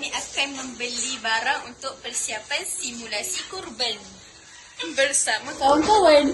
kami akan membeli barang untuk persiapan simulasi kurban bersama kawan-kawan.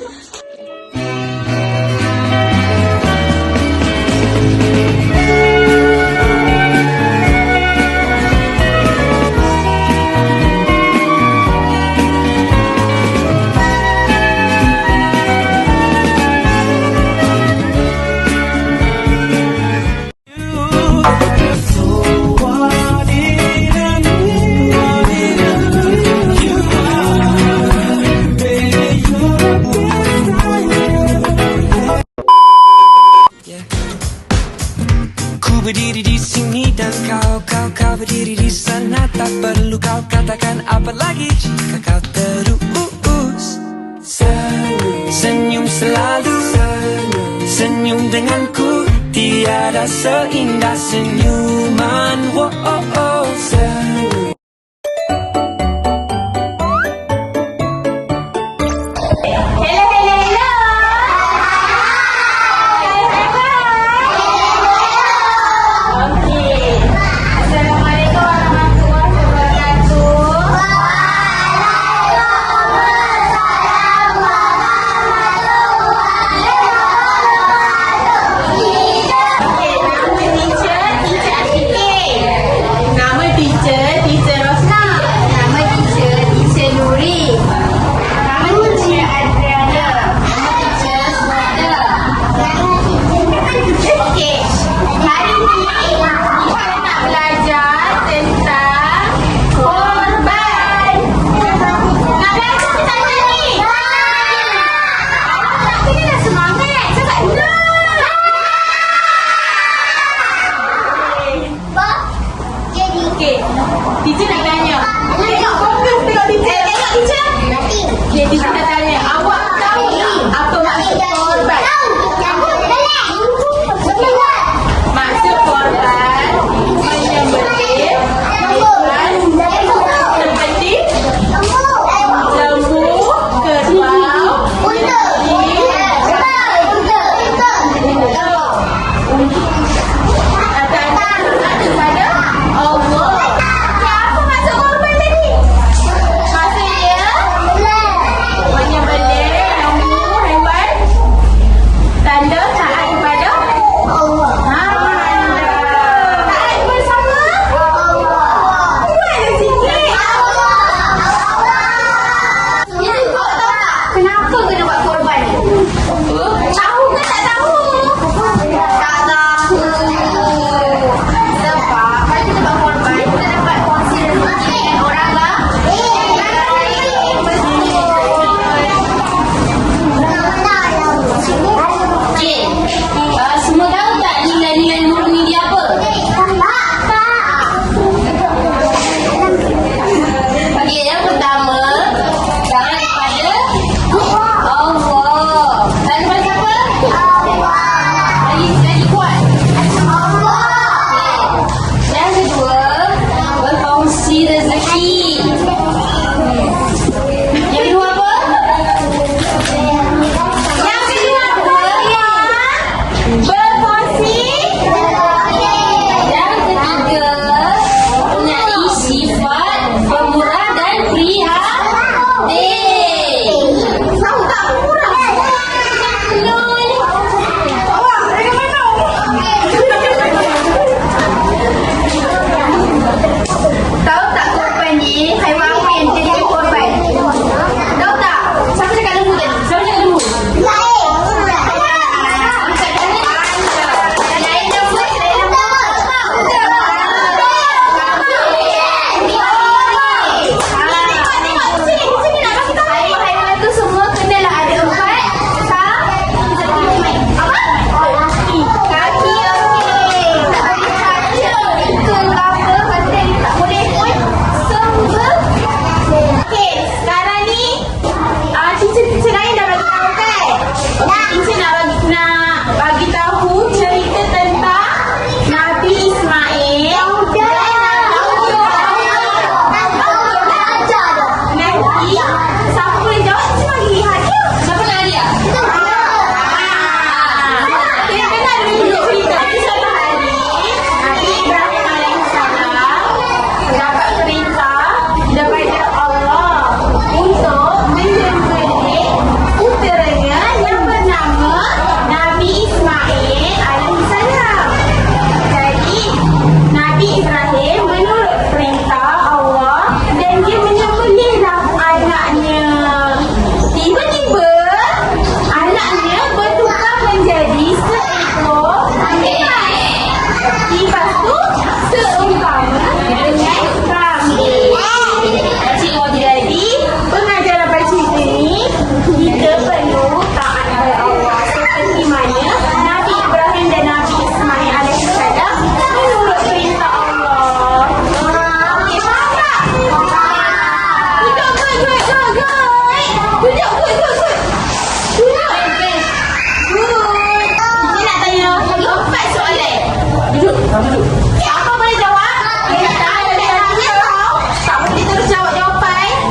Berdiri di sini dan kau berdiri di sana. Tak perlu kau katakan apa lagi jika kau terus senyum selalu. Senyum denganku, tiada seindah senyuman. Teacher nak tanya. Tengok teacher. Okay, teacher nak tanya. Awak tahu apa maksud korban? Maksud korban menyembelih seperti lembu, kerbau,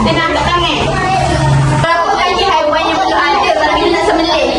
Kita nak angkat tangan. Berapa kali haiwan yang perlu ada kalau kita nak sembelih?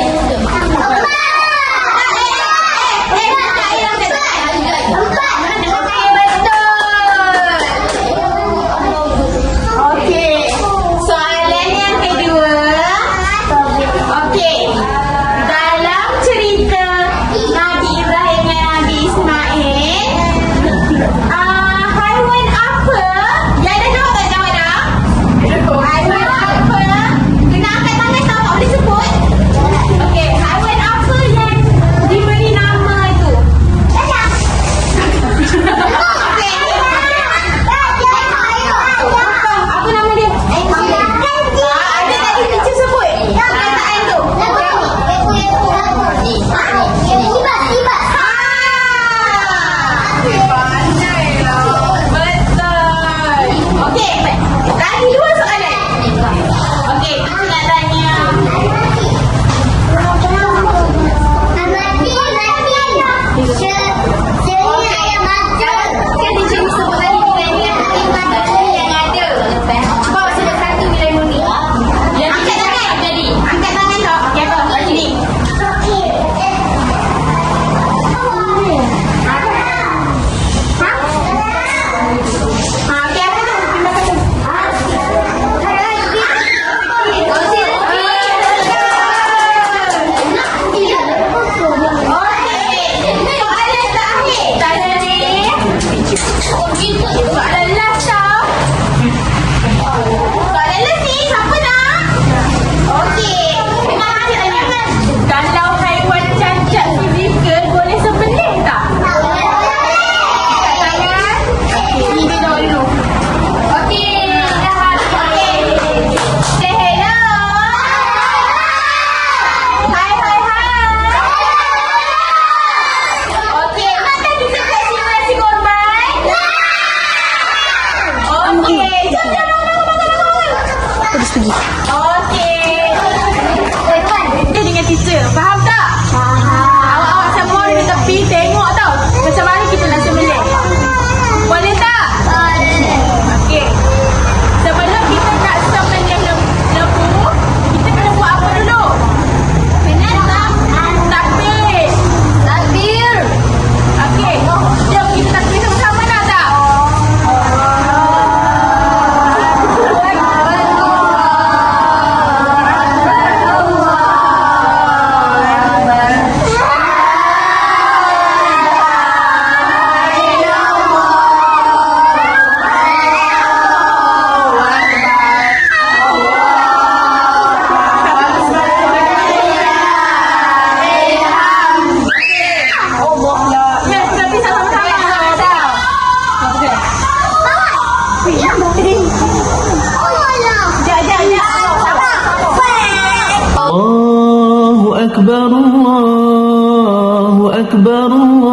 أكبر الله أكبر الله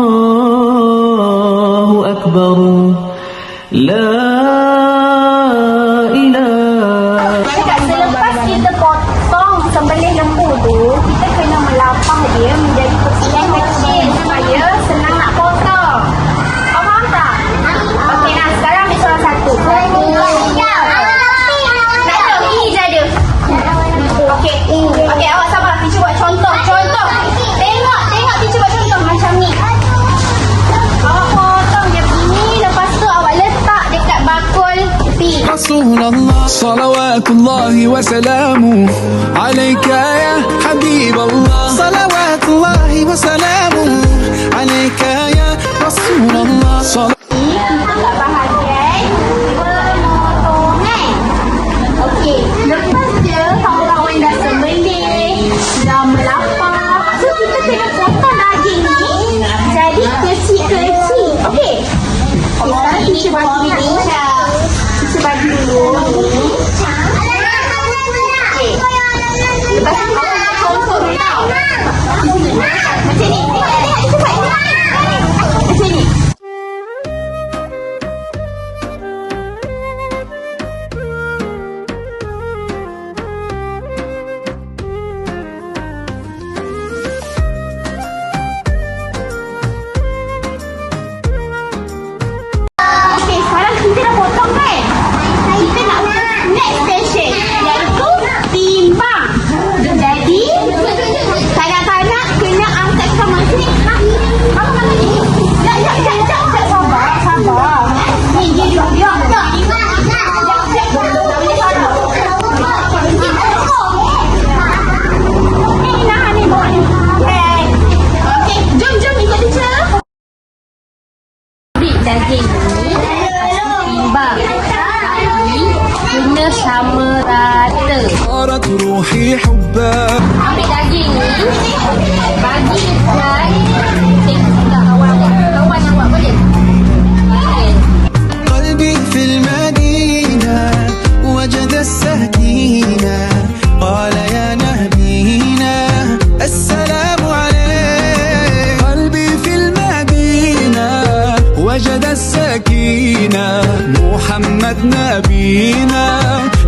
أكبر لا إله. Selepas kita potong sembelih lembu tu, kita kena melapah dia menjadi kecilan kecil supaya senang nak potong. Faham tak? Okey, nah sekarang ambil salah satu. Nak ada? Ini je ada. Okey. Okey, awak sabar. Teacher buat contoh. Contoh. Tengok teacher buat contoh macam ni. Awak potong dia begini, lepas tu awak letak dekat bakul tepi. رسول الله صلوات الله وسلامه عليك يا حبيب الله صلوات الله وسلامه عليك يا رسول الله Kita bahagian pemotongan. Okey, lepas dia kawan-kawan dah sembelih, dah melapah, so kita kena potong daging ni jadi kecil-kecil. Okey. Sekarang teacher bagi ni. Teacher bagi dulu. Okey. Lepas tu kita potong tau. Macam ni. Lihat cepat. Macam ni. sama rata. صارت روحي حبا. Ambil daging ni, bagi dan tengok awak kawan awak boleh. قلبي في المدينة وجد السكينة قال يا نبينا السلام عليك. قلبي في المدينة وجد السكينة محمد نبينا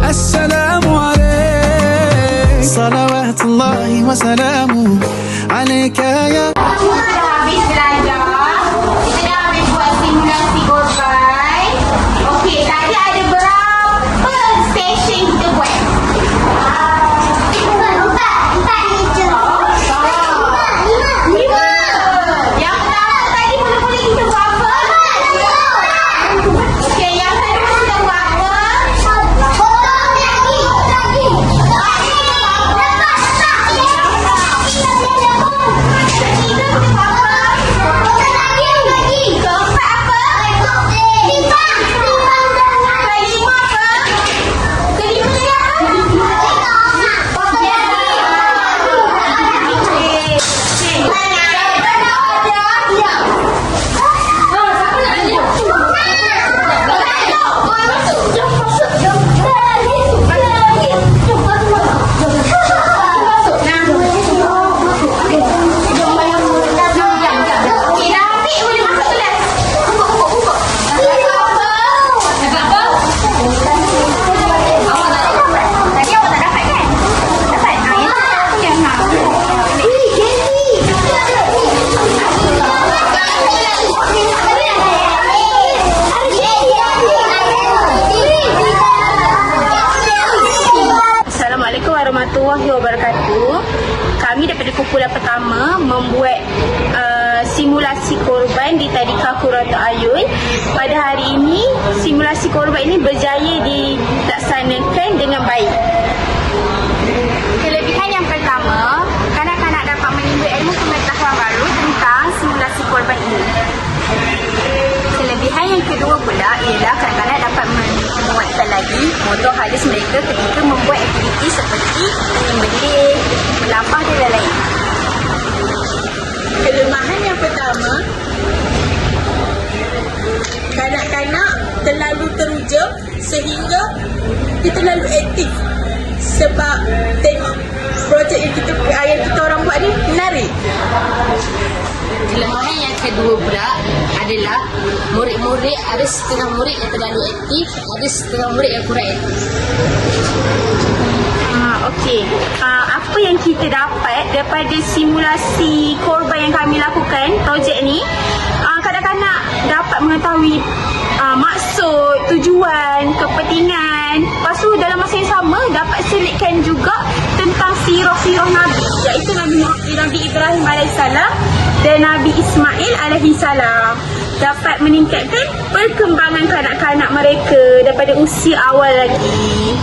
السلام عليك. صلوات الله وسلامه عليك يا Kita dah habis belajar. Kita dah habis buat simulasi korban. Okey, tadi ada berapa session kita buat? Lima. Yang pertama tadi mula-mula kita buat apa? Okey, yang kedua kita buat apa? Assalamualaikum warahmatullahi wabarakatuh. Kami daripada kumpulan pertama membuat simulasi korban di Tadika Qurratu Ayun. Pada hari ini, simulasi korban ini berjaya dilaksanakan dengan baik. Kelebihan yang pertama, kanak-kanak dapat menimba ilmu pengetahuan baru tentang simulasi korban ini. Kelebihan yang kedua pula ialah kanak-kanak dapat menguatkan lagi motor halus mereka ketika membuat aktiviti seperti menyembelih, melampah dan lain-lain. Kelemahan yang pertama, kanak-kanak terlalu teruja sehingga kita terlalu aktif sebab tengok projek yang kita orang buat ni menarik. Kelemahan yang kedua pula adalah murid-murid, ada setengah murid yang terlalu aktif, ada setengah murid yang kurang aktif. Okey, apa yang kita dapat daripada simulasi korban yang kami lakukan, projek ni, kanak-kanak dapat mengetahui maksud, tujuan, kepentingan. Lepas tu dalam masa yang sama dapat selitkan juga tentang sirah-sirah Nabi, iaitu Nabi Ibrahim AS dan Nabi Ismail AS. Dapat meningkatkan perkembangan kanak-kanak mereka daripada usia awal lagi.